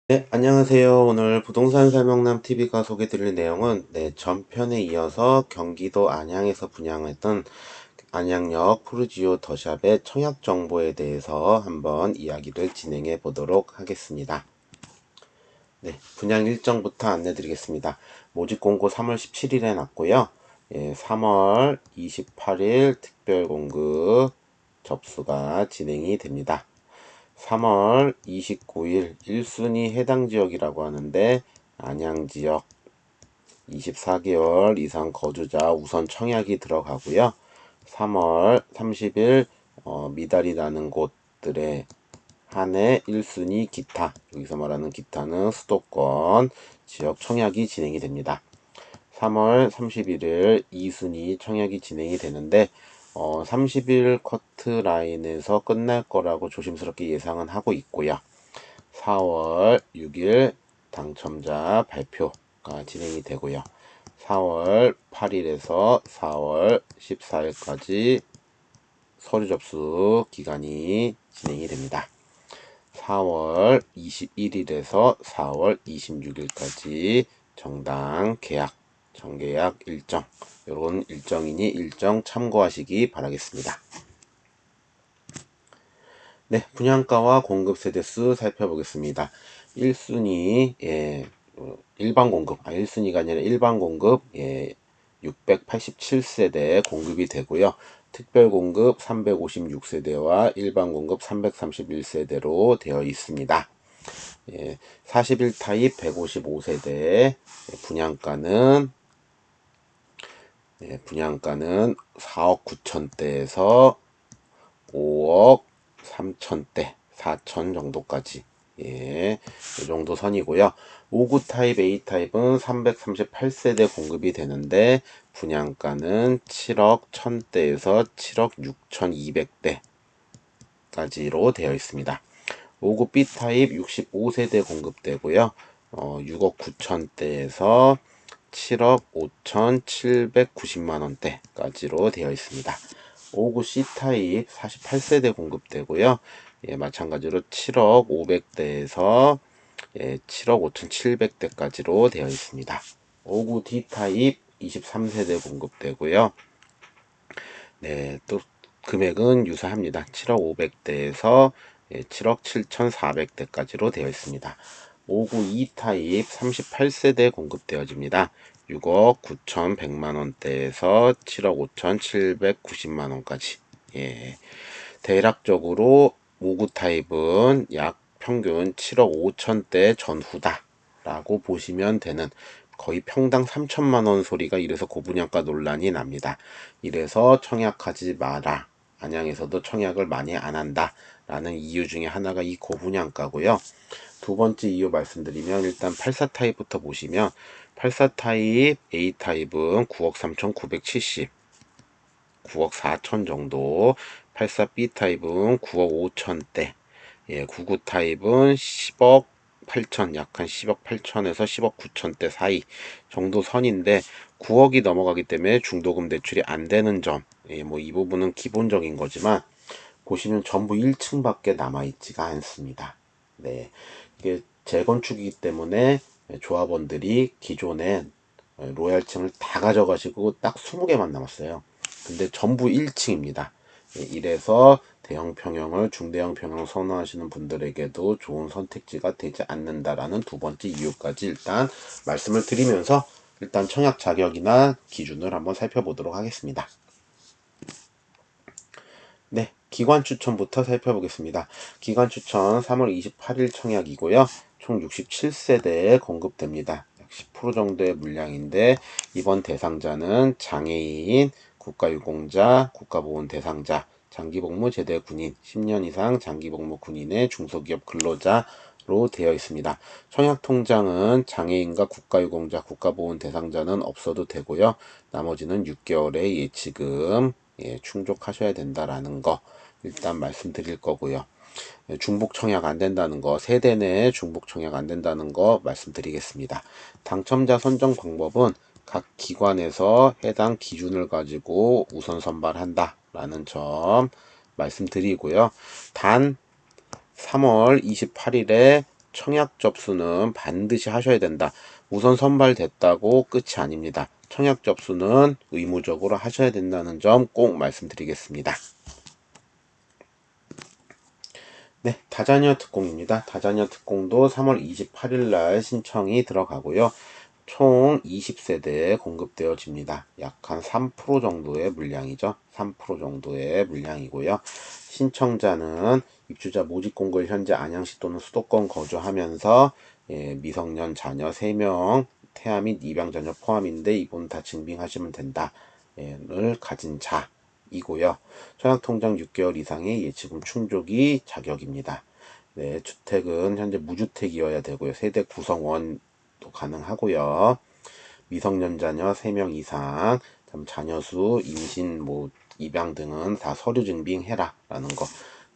네, 안녕하세요. 오늘 부동산 설명남 TV가 소개드릴 내용은 전편에 이어서 경기도 안양에서 분양했던 안양역 푸르지오 더샵의 청약 정보에 대해서 한번 이야기를 진행해 보도록 하겠습니다. 네, 분양 일정부터 안내 드리겠습니다. 모집 공고 3월 17일에 났고요. 3월 28일 특별 공급 접수가 진행이 됩니다. 3월 29일 1순위 해당 지역이라고 하는데 안양지역 24개월 이상 거주자 우선 청약이 들어가고요. 3월 30일 미달이 나는 곳들에 한해 1순위 기타, 여기서 말하는 기타는 수도권 지역 청약이 진행이 됩니다. 3월 31일 2순위 청약이 진행이 되는데 30일 커트라인에서 끝날 거라고 조심스럽게 예상은 하고 있고요. 4월 6일 당첨자 발표가 진행이 되고요. 4월 8일에서 4월 14일까지 서류 접수 기간이 진행이 됩니다. 4월 21일에서 4월 26일까지 정당 계약, 정계약 일정, 이런 일정이니 일정 참고하시기 바라겠습니다. 네, 분양가와 공급 세대수 살펴보겠습니다. 1순위, 일반 공급, 1순위가 아니라 일반 공급, 687세대 공급이 되고요. 특별 공급 356세대와 일반 공급 331세대로 되어 있습니다. 41 타입 155세대 분양가는 4억 9천대에서 5억 3천대 4천 정도까지 이 정도 선이고요. 59 타입 A 타입은 338세대 공급이 되는데 분양가는 7억 1000대에서 7억 6200대까지로 되어 있습니다. 59 B 타입 65세대 공급되고요. 6억 9천대에서 7억 5,790만원대까지로 되어 있습니다. 59 C 타입 48세대 공급되고요. 마찬가지로 7억 500대에서 7억 5,700대까지로 되어 있습니다. 59 D 타입 23세대 공급되고요. 또 금액은 유사합니다. 7억 500대에서 7억 7,400대까지로 되어 있습니다. 59 E 타입 38세대 공급되어집니다. 6억 9,100만원대에서 7억 5,790만원까지. 대략적으로 59 타입은 약 평균 7억 5천대 전후다 라고 보시면 되는, 거의 평당 3천만원 소리가 이래서 고분양가 논란이 납니다. 이래서 청약하지 마라, 안양에서도 청약을 많이 안 한다 라는 이유 중에 하나가 이 고분양가고요. 두 번째 이유 말씀드리면, 일단 84 타입부터 보시면 84 타입 A 타입은 9억 3,970, 9억 4천 정도, 84 B 타입은 9억 5천대, 99 타입은 10억 8천, 약 한 10억 8천에서 10억 9천대 사이 정도 선인데 9억이 넘어가기 때문에 중도금 대출이 안 되는 점, 뭐 이 부분은 기본적인 거지만 보시면 전부 1층밖에 남아있지가 않습니다. 네, 이게 재건축이기 때문에 조합원들이 기존에 로얄층을 다 가져가시고 딱 20개만 남았어요. 근데 전부 1층입니다. 이래서 대형 평형을 중대형 평형 선호하시는 분들에게도 좋은 선택지가 되지 않는다라는 두 번째 이유까지 일단 말씀을 드리면서 일단 청약 자격이나 기준을 한번 살펴보도록 하겠습니다. 네, 기관 추천부터 살펴보겠습니다. 기관 추천 3월 28일 청약이고요. 총 67세대에 공급됩니다. 약 10% 정도의 물량인데 이번 대상자는 장애인, 국가유공자, 국가보훈 대상자, 장기복무 제대 군인, 10년 이상 장기복무 군인의 중소기업 근로자로 되어 있습니다. 청약 통장은 장애인과 국가유공자, 국가보훈 대상자는 없어도 되고요. 나머지는 6개월의 예치금 충족하셔야 된다라는 거 일단 말씀드릴 거고요. 중복 청약 안 된다는 거, 세대 내에 중복 청약 안 된다는 거 말씀드리겠습니다. 당첨자 선정 방법은 각 기관에서 해당 기준을 가지고 우선 선발한다라는 점 말씀드리고요. 단 3월 28일에 청약 접수는 반드시 하셔야 된다. 우선 선발됐다고 끝이 아닙니다. 청약 접수는 의무적으로 하셔야 된다는 점 꼭 말씀드리겠습니다. 네, 다자녀 특공입니다. 다자녀 특공도 3월 28일 날 신청이 들어가고요. 총 20세대에 공급되어집니다. 약 한 3% 정도의 물량이죠. 3% 정도의 물량이고요. 신청자는 입주자 모집 공고일 현재 안양시 또는 수도권 거주하면서 미성년 자녀 3명, 태아 및 입양 자녀 포함인데 이분 다 증빙하시면 된다를 가진 자이고요. 청약통장 6개월 이상의 예치금 충족이 자격입니다. 네, 주택은 현재 무주택이어야 되고요. 세대 구성원도 가능하고요. 미성년 자녀 3명 이상, 자녀 수, 임신, 입양 등은 다 서류 증빙해라 라는 거.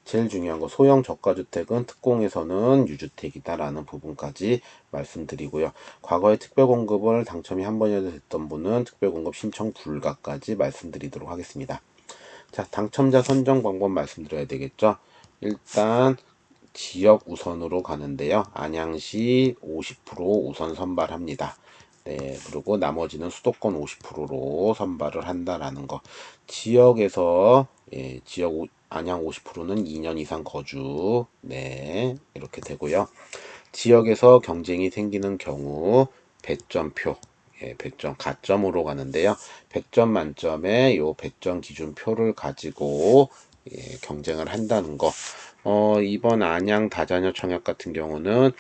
제일 중요한 거, 소형 저가주택은 특공에서는 유주택이다라는 부분까지 말씀드리고요. 과거에 특별공급을 당첨이 한 번이라도 됐던 분은 특별공급 신청 불가까지 말씀드리도록 하겠습니다. 자, 당첨자 선정 방법 말씀드려야 되겠죠. 일단 지역 우선으로 가는데요. 안양시 50% 우선 선발합니다. 네, 그리고 나머지는 수도권 50%로 선발을 한다라는 거. 지역에서 안양 50%는 2년 이상 거주. 네, 이렇게 되고요. 지역에서 경쟁이 생기는 경우 배점표, 배점 가점으로 가는데요. 100점 만점에 요 배점 기준표를 가지고 경쟁을 한다는 거. 이번 안양 다자녀 청약 같은 경우는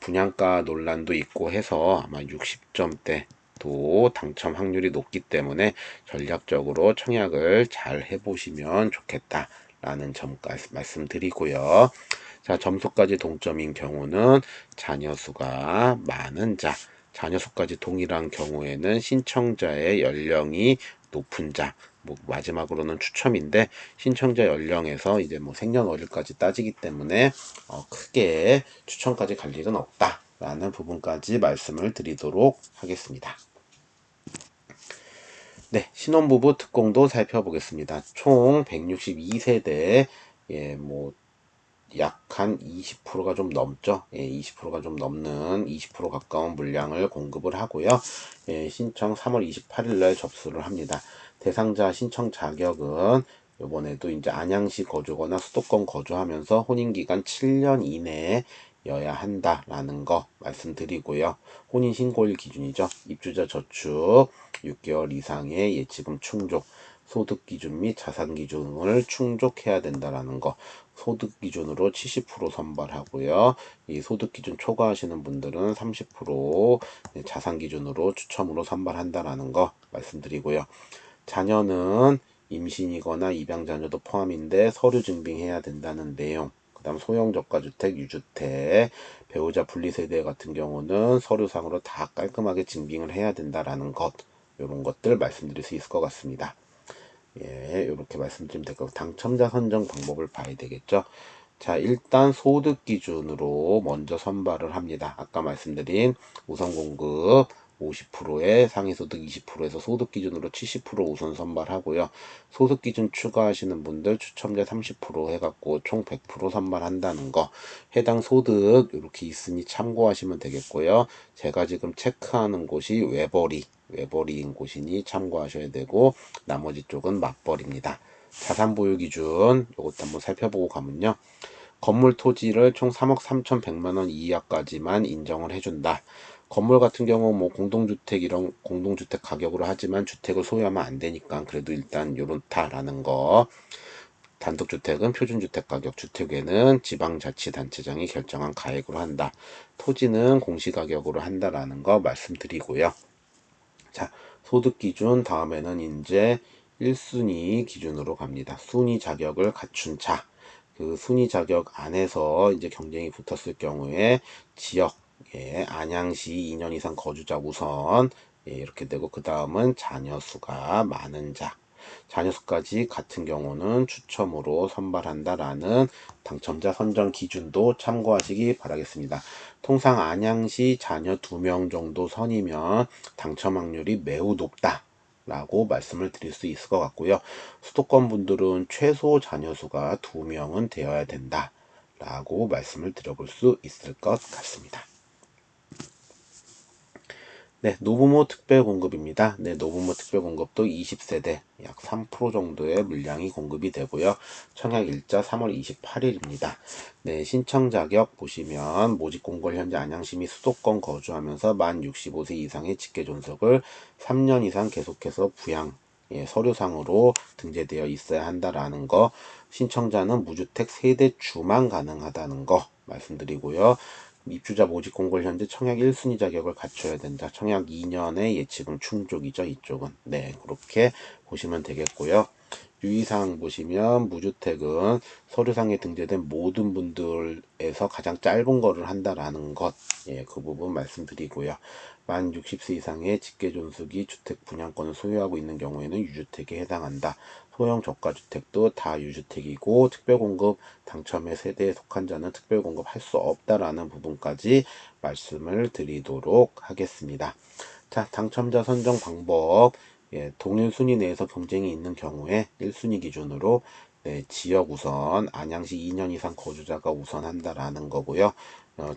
분양가 논란도 있고 해서 아마 60점대도 당첨 확률이 높기 때문에 전략적으로 청약을 잘 해보시면 좋겠다라는 점까지 말씀드리고요. 자, 점수까지 동점인 경우는 자녀 수가 많은 자, 자녀 수까지 동일한 경우에는 신청자의 연령이 높은 자, 마지막으로는 추첨인데 신청자 연령에서 이제 생년월일까지 따지기 때문에 크게 추첨까지 갈 일은 없다라는 부분까지 말씀을 드리도록 하겠습니다. 네, 신혼부부 특공도 살펴보겠습니다. 총 162세대, 약 한 20%가 좀 넘죠. 20%가 좀 넘는 20% 가까운 물량을 공급을 하고요. 신청 3월 28일 날 접수를 합니다. 대상자 신청 자격은 이번에도 이제 안양시 거주거나 수도권 거주하면서 혼인기간 7년 이내여야 한다라는 거 말씀드리고요. 혼인신고일 기준이죠. 입주자 저축 6개월 이상의 예치금 충족, 소득 기준 및 자산 기준을 충족해야 된다라는 거. 소득 기준으로 70% 선발하고요. 이 소득 기준 초과하시는 분들은 30% 자산 기준으로 추첨으로 선발한다라는 거 말씀드리고요. 자녀는 임신이거나 입양 자녀도 포함인데 서류 증빙해야 된다는 내용. 그다음 소형 저가주택, 유주택, 배우자 분리세대 같은 경우는 서류상으로 다 깔끔하게 증빙을 해야 된다라는 것. 이런 것들 말씀드릴 수 있을 것 같습니다. 이렇게 말씀드리면 될 거고, 당첨자 선정 방법을 봐야 되겠죠. 자, 일단 소득 기준으로 먼저 선발을 합니다. 아까 말씀드린 우선 공급 50%에 상위소득 20%에서 소득 기준으로 70% 우선 선발하고요. 소득 기준 추가하시는 분들 추첨자 30% 해갖고 총 100% 선발한다는 거. 해당 소득 이렇게 있으니 참고하시면 되겠고요. 제가 지금 체크하는 곳이 외벌이인 곳이니 참고하셔야 되고, 나머지 쪽은 맞벌입니다. 자산 보유 기준 이것도 한번 살펴보고 가면요. 건물 토지를 총 3억 3,100만 원 이하까지만 인정을 해준다. 건물 같은 경우 공동주택 이런 공동주택 가격으로 하지만 주택을 소유하면 안 되니까 그래도 일단 요렇다라는 거. 단독주택은 표준주택 가격, 주택에는 지방자치단체장이 결정한 가액으로 한다. 토지는 공시가격으로 한다라는 거 말씀드리고요. 자, 소득 기준 다음에는 이제 1순위 기준으로 갑니다. 순위 자격을 갖춘 자. 그 순위 자격 안에서 이제 경쟁이 붙었을 경우에 지역, 안양시 2년 이상 거주자 우선, 이렇게 되고, 그 다음은 자녀 수가 많은 자. 자녀 수까지 같은 경우는 추첨으로 선발한다라는 당첨자 선정 기준도 참고하시기 바라겠습니다. 통상 안양시 자녀 2명 정도 선이면 당첨 확률이 매우 높다 라고 말씀을 드릴 수 있을 것 같고요. 수도권 분들은 최소 자녀 수가 2명은 되어야 된다 라고 말씀을 드려볼 수 있을 것 같습니다. 네, 노부모 특별공급입니다. 네, 노부모 특별공급도 20세대 약 3% 정도의 물량이 공급이 되고요. 청약 일자 3월 28일입니다. 네, 신청 자격 보시면 모집 공고를 현재 안양시 및 수도권 거주하면서 만 65세 이상의 직계 존속을 3년 이상 계속해서 부양 서류상으로 등재되어 있어야 한다라는 거, 신청자는 무주택 세대주만 가능하다는 거 말씀드리고요. 입주자 모집 공고를 현재 청약 1순위 자격을 갖춰야 된다. 청약 2년의 예치금 충족이죠. 이쪽은. 네, 그렇게 보시면 되겠고요. 유의사항 보시면 무주택은 서류상에 등재된 모든 분들에서 가장 짧은 거를 한다라는 것. 예, 그 부분 말씀드리고요. 만 60세 이상의 직계존속이 주택 분양권을 소유하고 있는 경우에는 유주택에 해당한다. 소형 저가주택도 다 유주택이고 특별공급 당첨의 세대에 속한 자는 특별공급 할 수 없다라는 부분까지 말씀을 드리도록 하겠습니다. 자, 당첨자 선정 방법. 예, 동일 순위 내에서 경쟁이 있는 경우에 1순위 기준으로 지역 우선, 안양시 2년 이상 거주자가 우선한다라는 거고요.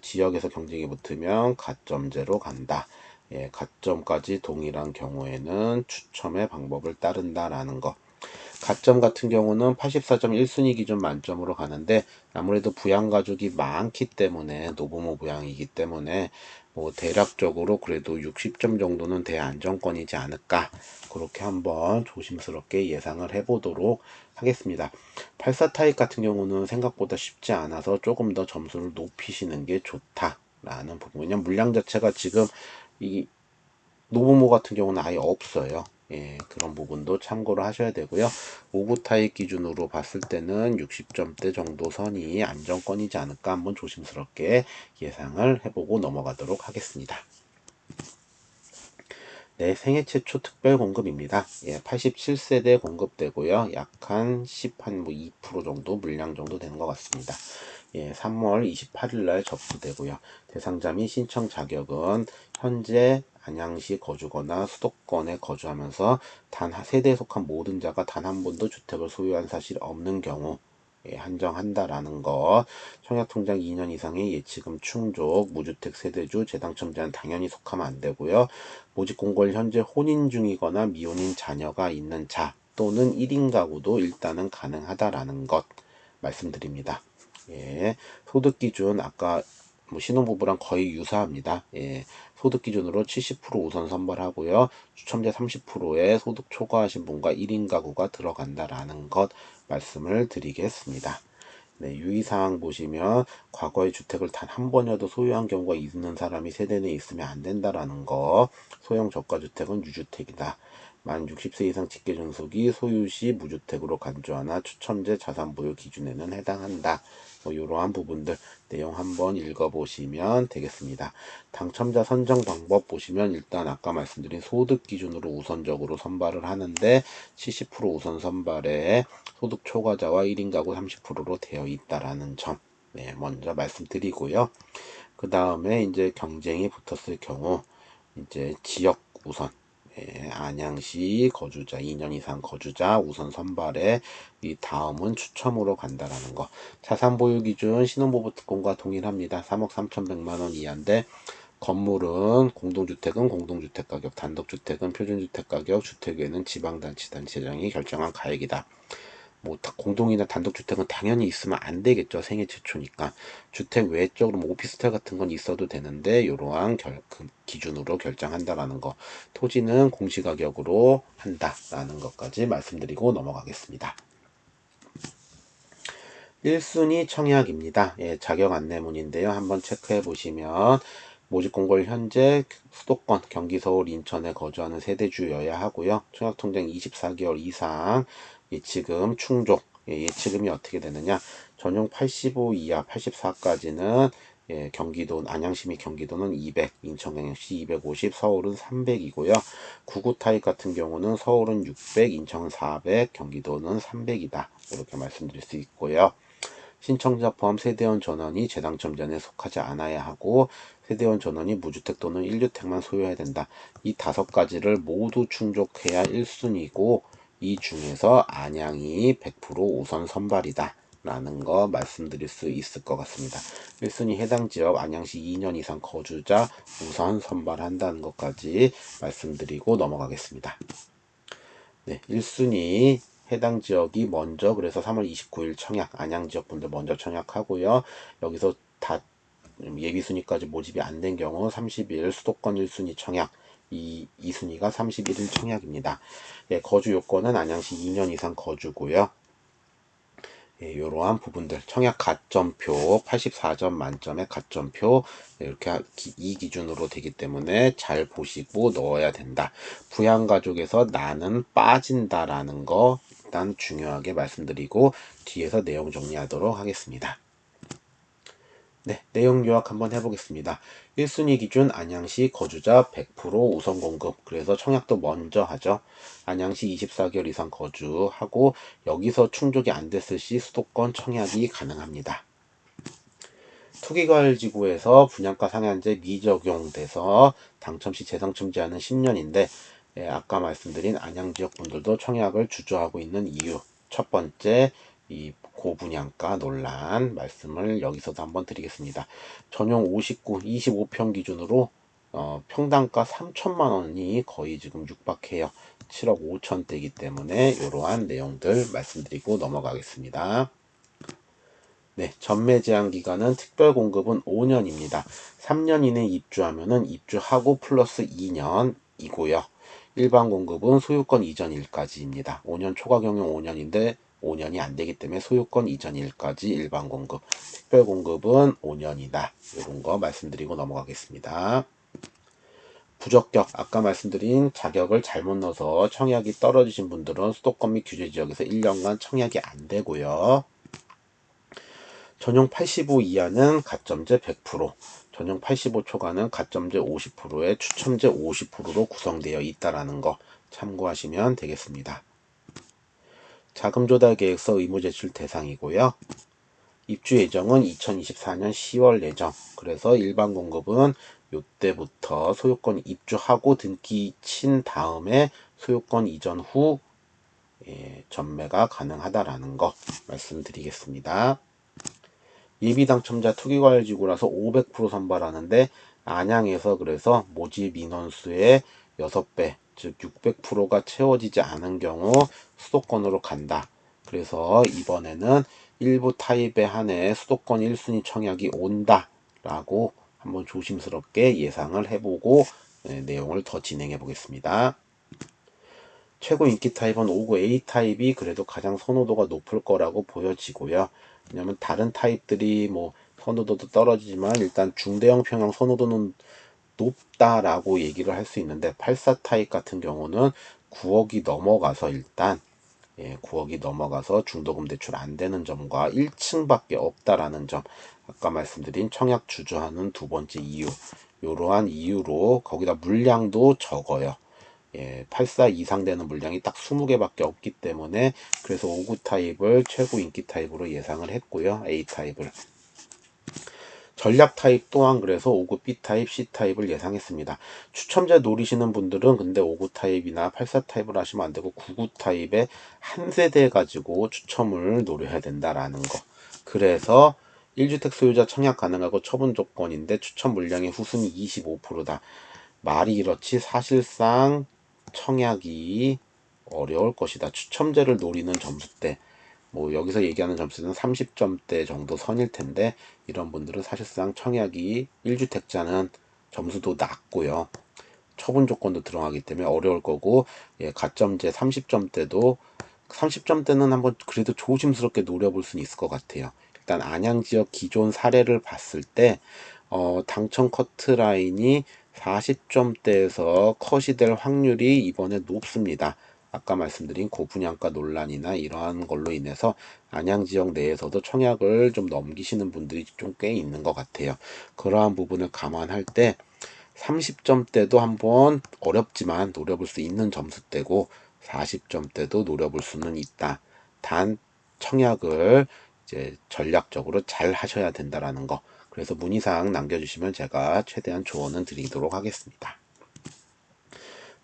지역에서 경쟁이 붙으면 가점제로 간다. 예, 가점까지 동일한 경우에는 추첨의 방법을 따른다라는 거. 가점 같은 경우는 84점 1순위 기준 만점으로 가는데 아무래도 부양가족이 많기 때문에 노부모 부양이기 때문에 뭐 대략적으로 그래도 60점 정도는 대안정권이지 않을까 그렇게 한번 조심스럽게 예상을 해보도록 하겠습니다. 84 타입 같은 경우는 생각보다 쉽지 않아서 조금 더 점수를 높이시는 게 좋다라는 부분. 왜냐면 물량 자체가 지금 이 노부모 같은 경우는 아예 없어요. 예, 그런 부분도 참고를 하셔야 되고요. 5구 타입 기준으로 봤을 때는 60점대 정도 선이 안정권이지 않을까 한번 조심스럽게 예상을 해보고 넘어가도록 하겠습니다. 네, 생애 최초 특별 공급입니다. 예, 87세대 공급되고요. 약 한 2% 정도 물량 정도 되는 것 같습니다. 예, 3월 28일 날 접수되고요. 대상자 및 신청 자격은 현재 안양시 거주거나 수도권에 거주하면서 단 세대에 속한 모든 자가 단 한 번도 주택을 소유한 사실이 없는 경우 한정한다라는 것. 청약통장 2년 이상의 예치금 충족, 무주택 세대주, 재당첨자는 당연히 속하면 안 되고요. 모집 공고를 현재 혼인 중이거나 미혼인 자녀가 있는 자 또는 1인 가구도 일단은 가능하다라는 것 말씀드립니다. 예, 소득 기준 아까 신혼부부랑 거의 유사합니다. 예, 소득 기준으로 70% 우선 선발하고요. 추첨자 30%의 소득 초과하신 분과 1인 가구가 들어간다라는 것 말씀을 드리겠습니다. 네, 유의사항 보시면 과거에 주택을 단 한 번이라도 소유한 경우가 있는 사람이 세대 내에 있으면 안 된다라는 거. 소형 저가주택은 유주택이다. 만 60세 이상 직계존속이 소유시 무주택으로 간주하나 추첨제 자산 보유 기준에는 해당한다. 뭐 이러한 부분들 내용 한번 읽어보시면 되겠습니다. 당첨자 선정 방법 보시면 일단 아까 말씀드린 소득 기준으로 우선적으로 선발을 하는데 70% 우선 선발에 소득 초과자와 1인 가구 30%로 되어 있다라는 점 먼저 말씀드리고요. 그 다음에 이제 경쟁이 붙었을 경우 이제 지역 우선 안양시 거주자 2년 이상 거주자 우선 선발에 이 다음은 추첨으로 간다라는 거. 자산 보유 기준 신혼부부 특공과 동일합니다. 3억 3,100만 원 이하인데 건물은 공동주택은 공동주택 가격, 단독주택은 표준주택 가격, 주택에는 지방자치단체장이 결정한 가액이다. 뭐 공동이나 단독주택은 당연히 있으면 안 되겠죠. 생애 최초니까. 주택 외적으로 뭐 오피스텔 같은 건 있어도 되는데 이러한 그 기준으로 결정한다라는 거. 토지는 공시가격으로 한다라는 것까지 말씀드리고 넘어가겠습니다. 1순위 청약입니다. 예, 자격 안내문인데요. 한번 체크해 보시면 모집 공고를 현재 수도권, 경기, 서울, 인천에 거주하는 세대주여야 하고요. 청약통장 24개월 이상 예치금 충족. 예치금이 어떻게 되느냐? 전용 85 이하 84까지는 경기도, 안양시 및 경기도는 200, 인천광역시 250, 서울은 300이고요. 구구 타입 같은 경우는 서울은 600, 인천은 400, 경기도는 300이다. 이렇게 말씀드릴 수 있고요. 신청자 포함 세대원 전원이 재당첨자에 속하지 않아야 하고 세대원 전원이 무주택 또는 1주택만 소유해야 된다. 이 5가지를 모두 충족해야 1순위고 이 중에서 안양이 100% 우선 선발이다. 라는 거 말씀드릴 수 있을 것 같습니다. 1순위 해당 지역 안양시 2년 이상 거주자 우선 선발한다는 것까지 말씀드리고 넘어가겠습니다. 네, 1순위 해당 지역이 먼저 그래서 3월 29일 청약 안양 지역 분들 먼저 청약하고요. 여기서 다 예비순위까지 모집이 안 된 경우 30일 수도권 1순위 청약 2순위가 31일 청약입니다. 예, 거주 요건은 안양시 2년 이상 거주고요. 예, 이러한 부분들 청약 가점표 84점 만점의 가점표 이렇게 이 기준으로 되기 때문에 잘 보시고 넣어야 된다. 부양가족에서 나는 빠진다라는 거 일단 중요하게 말씀드리고 뒤에서 내용 정리하도록 하겠습니다. 네, 내용 요약 한번 해보겠습니다. 1순위 기준 안양시 거주자 100% 우선 공급. 그래서 청약도 먼저 하죠. 안양시 24개월 이상 거주하고 여기서 충족이 안 됐을 시 수도권 청약이 가능합니다. 투기과열지구에서 분양가 상한제 미적용돼서 당첨 시 재당첨 제한은 10년인데 아까 말씀드린 안양 지역 분들도 청약을 주저하고 있는 이유 첫 번째 이 고분양가 논란 말씀을 여기서도 한번 드리겠습니다. 전용 59, 25평 기준으로 평당가 3천만 원이 거의 지금 육박해요. 7억 5천대이기 때문에 이러한 내용들 말씀드리고 넘어가겠습니다. 네, 전매 제한 기간은 특별 공급은 5년입니다. 3년 이내 입주하면은 입주하고 플러스 2년이고요. 일반 공급은 소유권 이전일까지입니다. 5년 초과 경영 5년인데 5년이 안 되기 때문에 소유권 이전일까지 일반 공급, 특별 공급은 5년이다. 이런 거 말씀드리고 넘어가겠습니다. 부적격, 아까 말씀드린 자격을 잘못 넣어서 청약이 떨어지신 분들은 수도권 및 규제 지역에서 1년간 청약이 안 되고요. 전용 85 이하는 가점제 100%, 전용 85 초과는 가점제 50%에 추첨제 50%로 구성되어 있다라는 거 참고하시면 되겠습니다. 자금 조달 계획서 의무 제출 대상이고요. 입주 예정은 2024년 10월 예정. 그래서 일반 공급은 이때부터 소유권 입주하고 등기 친 다음에 소유권 이전 후 전매가 가능하다라는 거 말씀드리겠습니다. 예비 당첨자 투기과열지구라서 500% 선발하는데 안양에서 그래서 모집 인원수의 6배 즉 600%가 채워지지 않은 경우 수도권으로 간다. 그래서 이번에는 일부 타입에 한해 수도권 1순위 청약이 온다 라고 한번 조심스럽게 예상을 해보고 내용을 더 진행해 보겠습니다. 최고 인기 타입은 59 A 타입이 그래도 가장 선호도가 높을 거라고 보여지고요. 왜냐면 다른 타입들이 뭐 선호도도 떨어지지만 일단 중대형 평형 선호도는 높다라고 얘기를 할 수 있는데 84 타입 같은 경우는 9억이 넘어가서 일단 9억이 넘어가서 중도금 대출 안 되는 점과 1층밖에 없다라는 점 아까 말씀드린 청약 주저하는 두 번째 이유 이러한 이유로 거기다 물량도 적어요. 84 이상 되는 물량이 딱 20개밖에 없기 때문에 그래서 59 타입을 최고 인기 타입으로 예상을 했고요. A 타입을 전략 타입 또한 그래서 59 B 타입, C 타입을 예상했습니다. 추첨제 노리시는 분들은 근데 59 타입이나 84 타입을 하시면 안 되고 99 타입에 한 세대 가지고 추첨을 노려야 된다라는 거. 그래서 1주택 소유자 청약 가능하고 처분 조건인데 추첨 물량의 후순위 25%다. 말이 이렇지 사실상 청약이 어려울 것이다. 추첨제를 노리는 점수대 뭐 여기서 얘기하는 점수는 30점대 정도 선일 텐데 이런 분들은 사실상 청약이 1주택자는 점수도 낮고요. 처분 조건도 들어가기 때문에 어려울 거고 가점제 30점대도 30점대는 한번 그래도 조심스럽게 노려볼 수는 있을 것 같아요. 일단 안양 지역 기존 사례를 봤을 때 당첨 커트라인이 40점대에서 컷이 될 확률이 이번에 높습니다. 아까 말씀드린 고분양가 논란이나 이러한 걸로 인해서 안양 지역 내에서도 청약을 좀 넘기시는 분들이 좀 꽤 있는 것 같아요. 그러한 부분을 감안할 때 30점대도 한번 어렵지만 노려볼 수 있는 점수대고 40점대도 노려볼 수는 있다. 단 청약을 이제 전략적으로 잘 하셔야 된다라는 거. 그래서 문의사항 남겨주시면 제가 최대한 조언은 드리도록 하겠습니다.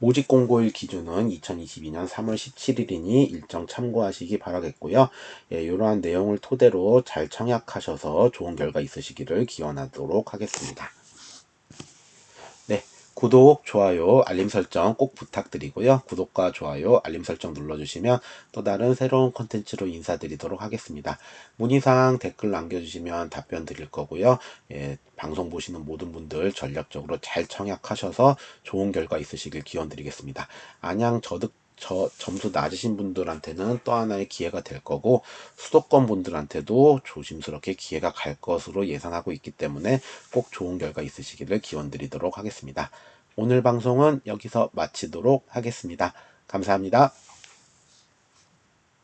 모집 공고일 기준은 2022년 3월 17일이니 일정 참고하시기 바라겠고요. 예, 이러한 내용을 토대로 잘 청약하셔서 좋은 결과 있으시기를 기원하도록 하겠습니다. 네, 구독, 좋아요, 알림 설정 꼭 부탁드리고요. 구독과 좋아요, 알림 설정 눌러주시면 또 다른 새로운 콘텐츠로 인사드리도록 하겠습니다. 문의사항 댓글 남겨주시면 답변 드릴 거고요. 예, 방송 보시는 모든 분들 전략적으로 잘 청약하셔서 좋은 결과 있으시길 기원드리겠습니다. 안양 점수 낮으신 분들한테는 또 하나의 기회가 될 거고, 수도권 분들한테도 조심스럽게 기회가 갈 것으로 예상하고 있기 때문에 꼭 좋은 결과 있으시기를 기원드리도록 하겠습니다. 오늘 방송은 여기서 마치도록 하겠습니다. 감사합니다.